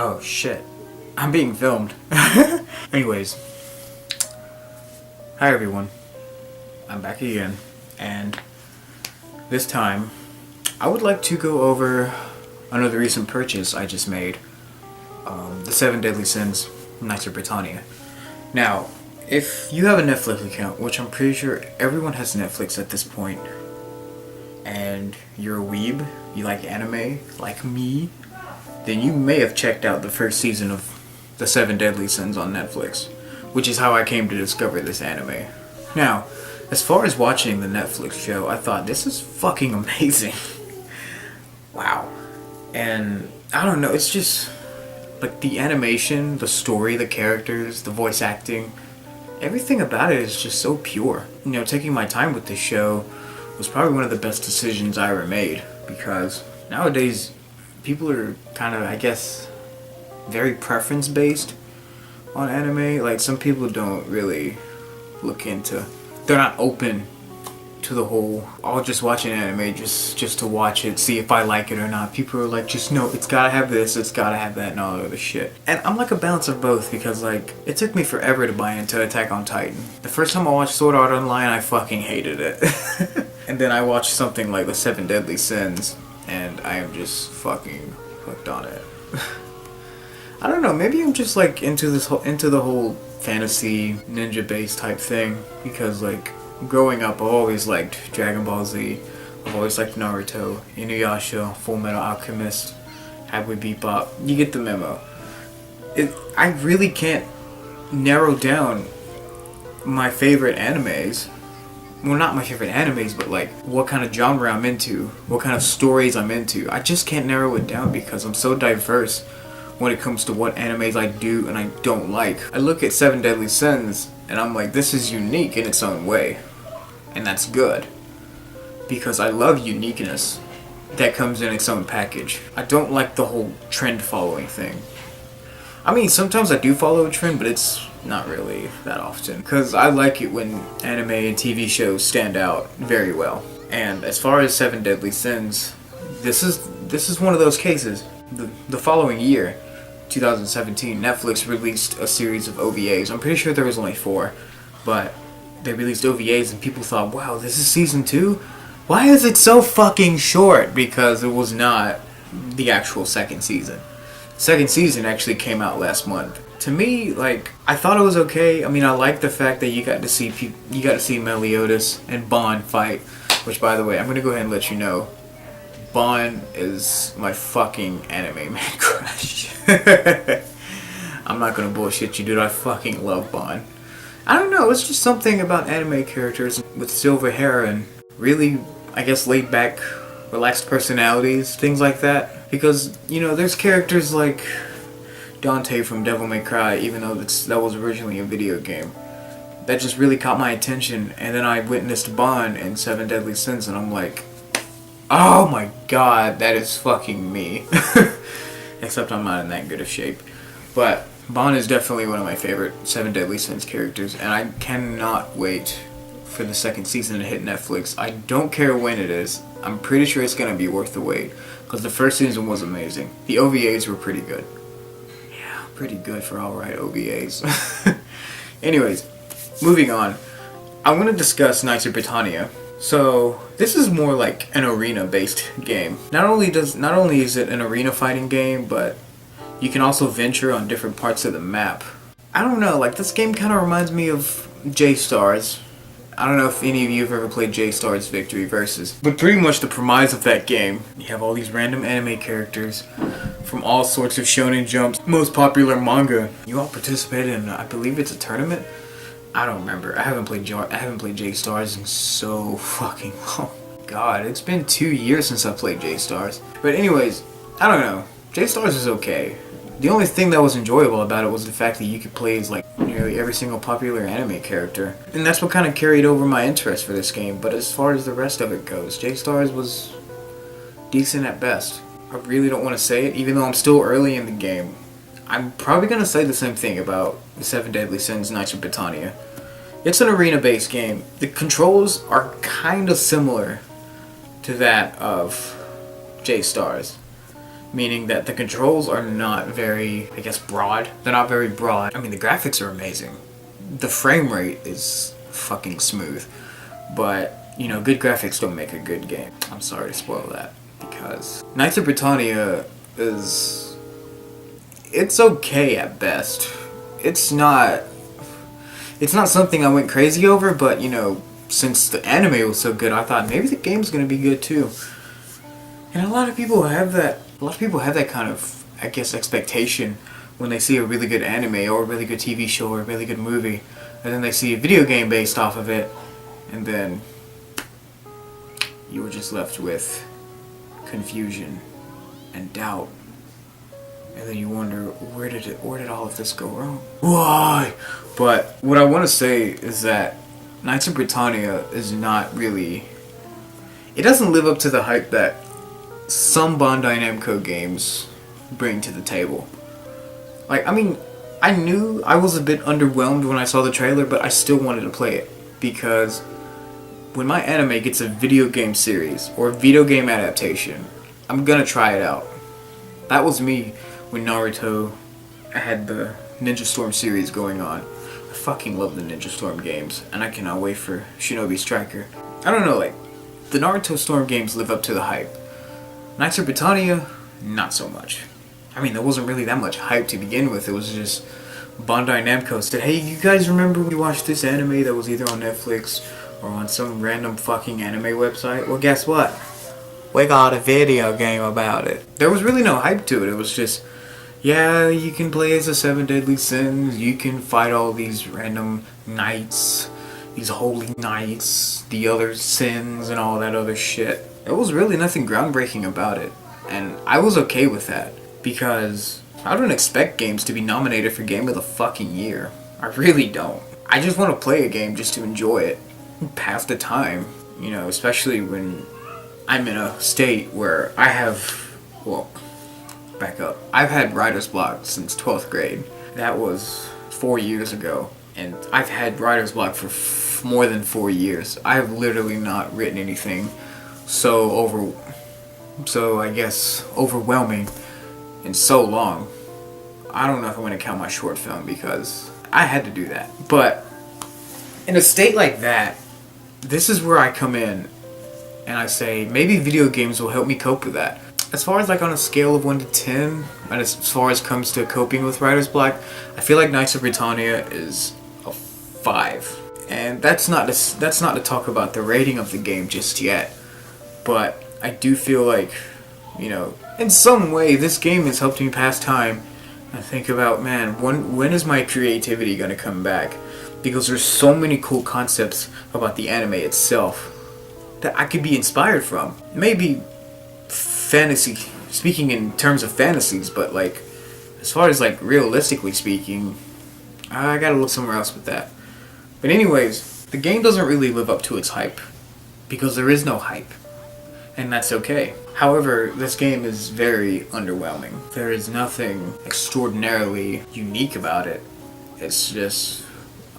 Oh shit. I'm being filmed. Anyways. Hi everyone. I'm back again. And this time, I would like to go over another recent purchase I just made. The 7 Deadly Sins, Knights of Britannia. Now, if you have a Netflix account, which I'm pretty sure everyone has Netflix at this point, and you're a weeb, you like anime, like me, then you may have checked out the first season of the 7 Deadly Sins on Netflix, which is how I came to discover this anime. Now, as far as watching the Netflix show, I thought, this is fucking amazing. Wow. And, I don't know, it's just, like, the animation, the story, the characters, the voice acting, everything about it is just so pure. You know, taking my time with this show was probably one of the best decisions I ever made, because nowadays, people are kind of, I guess, very preference based on anime. Like, some people don't really look into, they're not open to the whole, I'll just watch an anime just to watch it, see if I like it or not. People are like, just no, it's gotta have this, it's gotta have that, and all that other shit. And I'm like a balance of both, because like, it took me forever to buy into Attack on Titan. The first time I watched Sword Art Online, I fucking hated it. And then I watched something like the 7 Deadly Sins, and I am just fucking hooked on it. I don't know, maybe I'm just like into the whole fantasy ninja based type thing, because like growing up I always liked Dragon Ball Z, I've always liked Naruto, Inuyasha, Full Metal Alchemist, Cowboy Bebop. You get the memo. I really can't narrow down my favorite animes. Well, not my favorite animes, but like what kind of genre I'm into, what kind of stories I'm into. I just can't narrow it down because I'm so diverse when it comes to what animes I do and I don't like. I look at 7 Deadly Sins and I'm like, this is unique in its own way. And that's good. Because I love uniqueness that comes in its own package. I don't like the whole trend following thing. I mean, sometimes I do follow a trend, but it's not really that often. Because I like it when anime and TV shows stand out very well. And as far as 7 Deadly Sins, this is one of those cases. The following year, 2017, Netflix released a series of OVAs. I'm pretty sure there was only 4, but they released OVAs and people thought, wow, this is season 2? Why is it so fucking short? Because it was not the actual second season. Second season actually came out last month. To me, like, I thought it was okay. I mean, I like the fact that you got to see Meliodas and Bond fight, which, by the way, I'm gonna go ahead and let you know, Bond is my fucking anime man crush. I'm not gonna bullshit you, dude. I fucking love Bond. I don't know, it's just something about anime characters with silver hair and really, I guess, laid back, relaxed personalities, things like that. Because, you know, there's characters like Dante from Devil May Cry, even though that was originally a video game, that just really caught my attention. And then I witnessed Bond in 7 Deadly Sins and I'm like, oh my god, that is fucking me. Except I'm not in that good of shape. But Bond is definitely one of my favorite 7 Deadly Sins characters, and I cannot wait for the second season to hit Netflix. I don't care when it is. I'm pretty sure it's gonna be worth the wait, because the first season was amazing. The OVAs were pretty good. Yeah, pretty good for alright OVAs. Anyways, moving on. I'm gonna discuss Knights of Britannia. So, this is more like an arena-based game. Not only is it an arena fighting game, but you can also venture on different parts of the map. I don't know, like, this game kind of reminds me of J-Stars. I don't know if any of you have ever played J-Stars Victory Versus, but pretty much the premise of that game, you have all these random anime characters from all sorts of Shonen Jump's most popular manga. You all participated in, I believe it's a tournament? I don't remember. I haven't played J-Stars in so fucking long. God, it's been 2 years since I played J-Stars. But anyways, I don't know. J-Stars is okay. The only thing that was enjoyable about it was the fact that you could play as like nearly every single popular anime character. And that's what kind of carried over my interest for this game. But as far as the rest of it goes, J-Stars was decent at best. I really don't want to say it, even though I'm still early in the game. I'm probably going to say the same thing about the 7 Deadly Sins Knights of Britannia. It's an arena-based game. The controls are kind of similar to that of J-Stars. meaning that the controls are not very, I guess, broad. They're not very broad. I mean, the graphics are amazing. The frame rate is fucking smooth. But, you know, good graphics don't make a good game. I'm sorry to spoil that, because Knights of Britannia is... it's okay at best. It's not something I went crazy over, but, you know, since the anime was so good, I thought maybe the game's gonna be good too. And a lot of people have that kind of, I guess, expectation when they see a really good anime or a really good TV show or a really good movie, and then they see a video game based off of it, and then you were just left with confusion and doubt. And then you wonder, where did all of this go wrong? Why? But what I want to say is that Knights of Britannia is not really... it doesn't live up to the hype that some Bandai Namco games bring to the table. Like, I mean, I knew I was a bit underwhelmed when I saw the trailer, but I still wanted to play it. Because when my anime gets a video game series or a video game adaptation, I'm gonna try it out. That was me when Naruto had the Ninja Storm series going on. I fucking love the Ninja Storm games, and I cannot wait for Shinobi Striker. I don't know, like, the Naruto Storm games live up to the hype. Knights of Britannia, not so much. I mean, there wasn't really that much hype to begin with. It was just Bandai Namco said, hey, you guys remember we watched this anime that was either on Netflix or on some random fucking anime website? Well, guess what? We got a video game about it. There was really no hype to it. It was just, yeah, you can play as the 7 Deadly Sins, you can fight all these random knights, these holy knights, the other sins, and all that other shit. There was really nothing groundbreaking about it, and I was okay with that, because I don't expect games to be nominated for Game of the fucking Year. I really don't. I just want to play a game just to enjoy it, pass the time, you know, especially when I'm in a state where I have, well, back up. I've had writer's block since 12th grade. That was 4 years ago. And I've had writer's block for more than 4 years. I've literally not written anything so I guess overwhelming in so long. I don't know if I'm going to count my short film because I had to do that. But in a state like that, this is where I come in and I say, maybe video games will help me cope with that. As far as like on a scale of 1 to 10, and as far as comes to coping with writer's block, I feel like Knights of Britannia is a 5. And that's not to talk about the rating of the game just yet. But I do feel like, you know, in some way this game has helped me pass time and think about, man, when is my creativity going to come back? Because there's so many cool concepts about the anime itself that I could be inspired from. Maybe fantasy, speaking in terms of fantasies, but like, as far as like realistically speaking, I gotta look somewhere else with that. But anyways, the game doesn't really live up to its hype, because there is no hype, and that's okay. However, this game is very underwhelming. There is nothing extraordinarily unique about it. It's just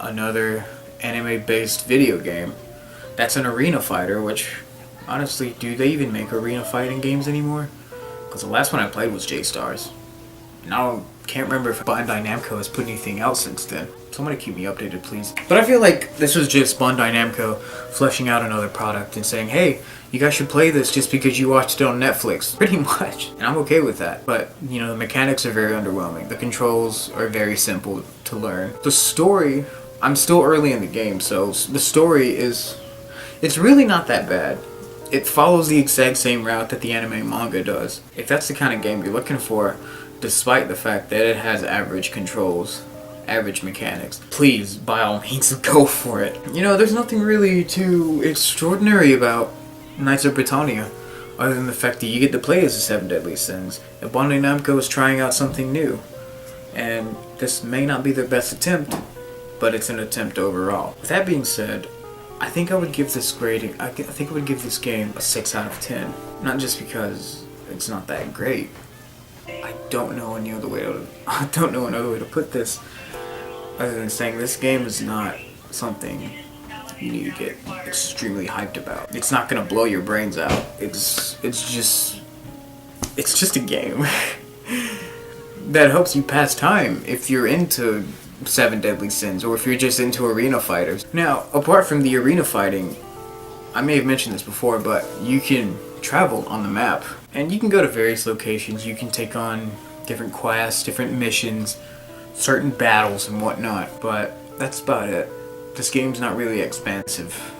another anime-based video game that's an arena fighter, which, honestly, do they even make arena fighting games anymore? Because the last one I played was J-Stars. And I can't remember if Bandai Namco has put anything else since then. Somebody keep me updated, please. But I feel like this was just Bandai Namco fleshing out another product and saying, hey, you guys should play this just because you watched it on Netflix. Pretty much. And I'm okay with that. But, you know, the mechanics are very underwhelming. The controls are very simple to learn. The story, I'm still early in the game, so the story is... it's really not that bad. It follows the exact same route that the anime and manga does. If that's the kind of game you're looking for, despite the fact that it has average controls, average mechanics, please, by all means, go for it. You know, there's nothing really too extraordinary about Knights of Britannia, other than the fact that you get to play as the 7 Deadly Sins. And Bandai Namco is trying out something new. And this may not be their best attempt, but it's an attempt overall. With that being said, I think I would give this grading, I think I would give this game a 6 out of 10. Not just because it's not that great. I don't know another way to put this other than saying this game is not something you need to get extremely hyped about. It's not gonna blow your brains out. It's just it's just a game that helps you pass time if you're into Seven Deadly Sins, or if you're just into arena fighters. Now, apart from the arena fighting, I may have mentioned this before, but you can travel on the map, and you can go to various locations. You can take on different quests, different missions, certain battles and whatnot, but that's about it. This game's not really expansive.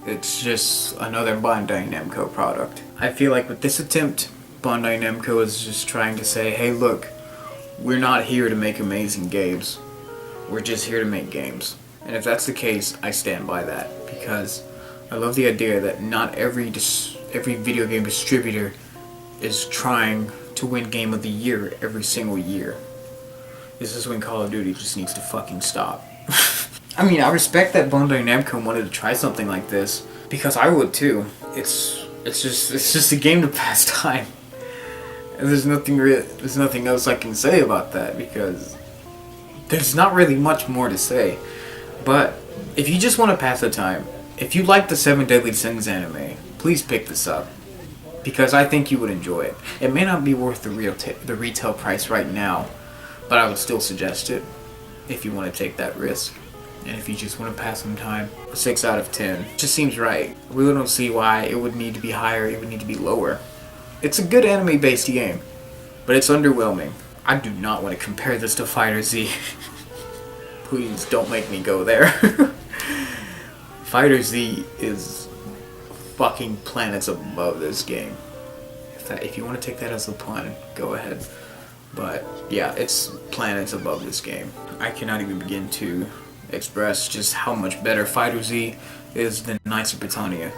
It's just another Bandai Namco product. I feel like with this attempt, Bandai Namco is just trying to say, hey look, we're not here to make amazing games. We're just here to make games. And if that's the case, I stand by that, because I love the idea that not every video game distributor is trying to win Game of the Year every single year. This is when Call of Duty just needs to fucking stop. I mean, I respect that Bandai Namco wanted to try something like this, because I would too. It's just a game to pass time. And there's nothing else I can say about that, because there's not really much more to say. But if you just want to pass the time, if you like the Seven Deadly Sins anime, please pick this up, because I think you would enjoy it. It may not be worth the retail price right now, but I would still suggest it if you want to take that risk. And if you just want to pass some time, a 6 out of 10 just seems right. I really don't see why it would need to be higher, it would need to be lower. It's a good anime-based game, but it's underwhelming. I do not want to compare this to Fighter Z. Please don't make me go there. Fighter Z is fucking planets above this game. If you want to take that as a pun, go ahead. But yeah, it's planets above this game. I cannot even begin to express just how much better Fighter Z is than Knights of Britannia.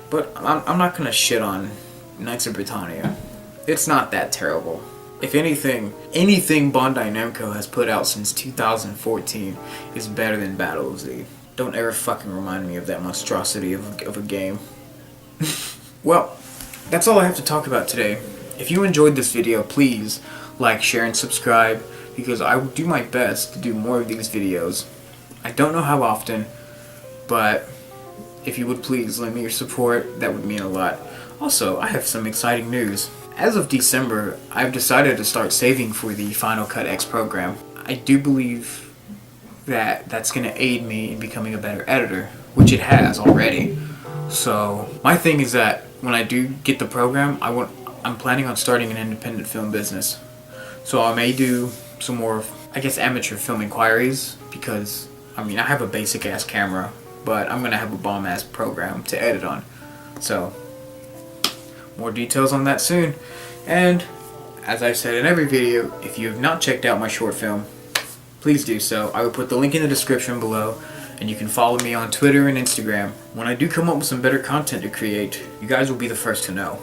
But I'm not gonna shit on Knights of Britannia. It's not that terrible. If anything Bandai Namco has put out since 2014 is better than Battle of Z. Don't ever fucking remind me of that monstrosity of a game. Well, that's all I have to talk about today. If you enjoyed this video, please like, share, and subscribe, because I will do my best to do more of these videos. I don't know how often, but if you would please lend me your support, that would mean a lot. Also, I have some exciting news. As of December, I've decided to start saving for the Final Cut X program. I do believe that that's going to aid me in becoming a better editor, which it has already. So my thing is that when I do get the program, I'm planning on starting an independent film business. So I may do some more, I guess, amateur film inquiries, because I mean, I have a basic ass camera, but I'm gonna have a bomb ass program to edit on. So more details on that soon. And as I've said in every video, if you have not checked out my short film, please do so. I will put the link in the description below, and you can follow me on Twitter and Instagram. When I do come up with some better content to create, you guys will be the first to know,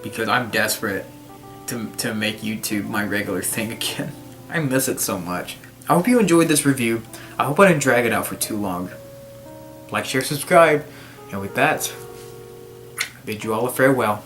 because I'm desperate to make YouTube my regular thing again. I miss it so much. I hope you enjoyed this review. I hope I didn't drag it out for too long. Like, share, subscribe, and with that, I bid you all a farewell.